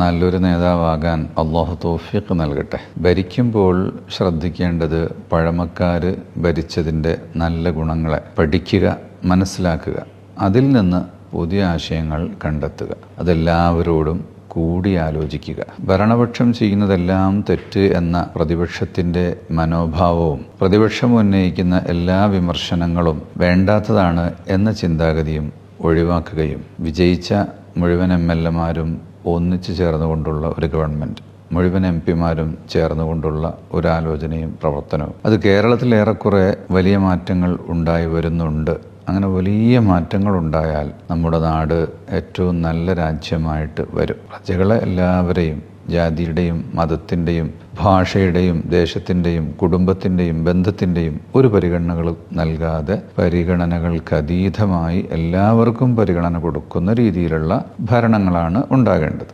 നല്ലൊരു നേതാവാകാൻ അള്ളാഹു തൗഫീഖ് നൽകട്ടെ. ഭരിക്കുമ്പോൾ ശ്രദ്ധിക്കേണ്ടത് പഴമക്കാർ ഭരിച്ചതിൻ്റെ നല്ല ഗുണങ്ങളെ പഠിക്കുക, മനസ്സിലാക്കുക, അതിൽ നിന്ന് പുതിയ ആശയങ്ങൾ കണ്ടെത്തുക, അതെല്ലാവരോടും കൂടിയാലോചിക്കുക. ഭരണപക്ഷം ചെയ്യുന്നതെല്ലാം തെറ്റ് എന്ന പ്രതിപക്ഷത്തിൻ്റെ മനോഭാവവും പ്രതിപക്ഷം ഉന്നയിക്കുന്ന എല്ലാ വിമർശനങ്ങളും വേണ്ടാത്തതാണ് എന്ന ചിന്താഗതിയും ഒഴിവാക്കുകയും വിജയിച്ച മുഴുവൻ MLA-മാരും ഒന്നിച്ചു ചേർന്നുകൊണ്ടുള്ള ഒരു ഗവൺമെൻറ്, മുഴുവൻ MP-മാരും ചേർന്നുകൊണ്ടുള്ള ഒരാലോചനയും പ്രവർത്തനവും, അത് കേരളത്തിൽ ഏറെക്കുറെ വലിയ മാറ്റങ്ങൾ ഉണ്ടായി വരുന്നുണ്ട്. അങ്ങനെ വലിയ മാറ്റങ്ങൾ ഉണ്ടായാൽ നമ്മുടെ നാട് ഏറ്റവും നല്ല രാജ്യമായിട്ട് വരും. പ്രജകളെ എല്ലാവരെയും ജാതിയുടെയും മതത്തിൻ്റെയും ഭാഷയുടെയും ദേശത്തിൻ്റെയും കുടുംബത്തിൻ്റെയും ബന്ധത്തിൻ്റെയും ഒരു പരിഗണനകളും നൽകാതെ പരിഗണനകൾക്കതീതമായി എല്ലാവർക്കും പരിഗണന കൊടുക്കുന്ന രീതിയിലുള്ള ഭരണങ്ങളാണ് ഉണ്ടാകേണ്ടത്.